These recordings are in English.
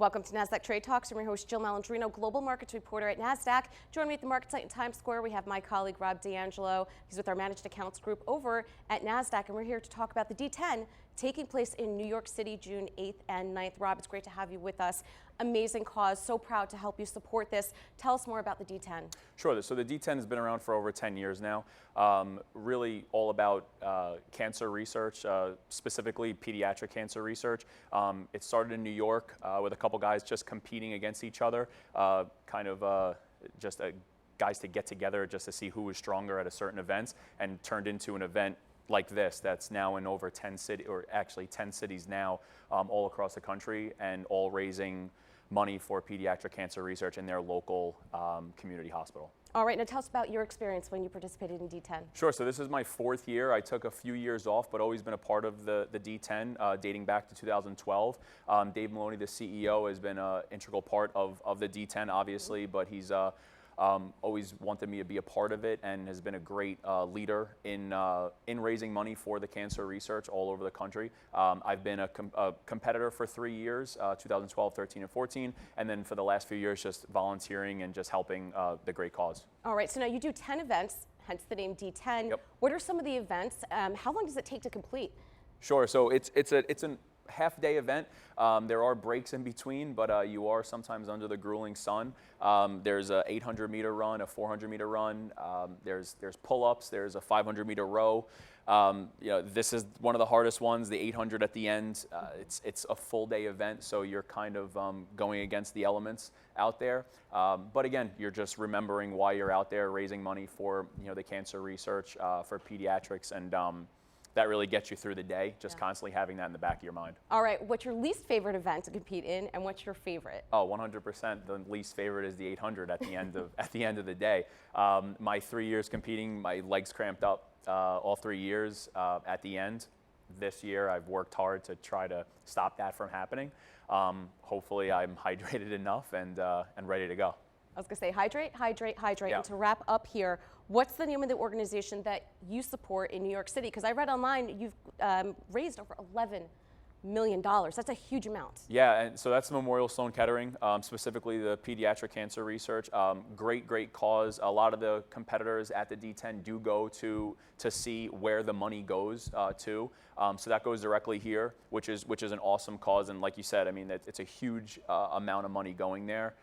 Welcome to Nasdaq Trade Talks. I'm your host, Jill Malandrino, global markets reporter at Nasdaq. Joining me at the market site in Times Square, we have my colleague Rob D'Angelo. He's with our managed accounts group over at Nasdaq, and we're here to talk about the D10 taking place in New York City, June 8th and 9th. Rob, it's great to have you with us. Amazing cause. So proud to help you support this. Tell us more about the D10. Sure. So the D10 has been around for over 10 years now. Really all about cancer research, specifically pediatric cancer research. It started in New York with a couple guys just competing against each other, guys to get together just to see who was stronger at a certain event, and turned into an event like this that's now in over 10 cities, or actually 10 cities now, all across the country, and all raising money for pediatric cancer research in their local community hospital. All right, now tell us about your experience when you participated in D10. Sure, so this is my 4th year. I took a few years off, but always been a part of the D10, dating back to 2012. Dave Maloney, the CEO, has been an integral part of the D10, obviously, but he's always wanted me to be a part of it, and has been a great leader in raising money for the cancer research all over the country. I've been a competitor for 3 years, 2012, 13, and 14, and then for the last few years just volunteering and just helping the great cause. All right, so now you do 10 events, hence the name D10. Yep. What are some of the events? How long does it take to complete? Sure, so it's a half-day event. There are breaks in between, but you are sometimes under the grueling sun. There's a 800-meter run, a 400-meter run. There's pull-ups. There's a 500-meter row. This is one of the hardest ones, the 800 at the end. It's a full-day event, so you're kind of going against the elements out there. But again, you're just remembering why you're out there, raising money for the cancer research for pediatrics, and that really gets you through the day, just constantly having that in the back of your mind. All right, what's your least favorite event to compete in, and what's your favorite? Oh, 100%. The least favorite is the 800 at the end of the day. My 3 years competing, my legs cramped up all 3 years at the end. This year, I've worked hard to try to stop that from happening. Hopefully, I'm hydrated enough and ready to go. I was going to say hydrate, hydrate, hydrate. Yeah. And to wrap up here, what's the name of the organization that you support in New York City? Because I read online you've raised over $11 million. That's a huge amount. Yeah, and so that's Memorial Sloan Kettering, specifically the pediatric cancer research. Great cause. A lot of the competitors at the D10 do go to see where the money goes to. So that goes directly here, which is an awesome cause. And like you said, I mean, it's a huge amount of money going there.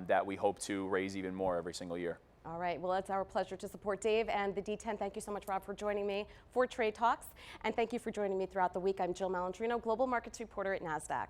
That we hope to raise even more every single year. All right, well, it's our pleasure to support Dave and the D10. Thank you so much, Rob, for joining me for Trade Talks. And thank you for joining me throughout the week. I'm Jill Malandrino, global markets reporter at Nasdaq.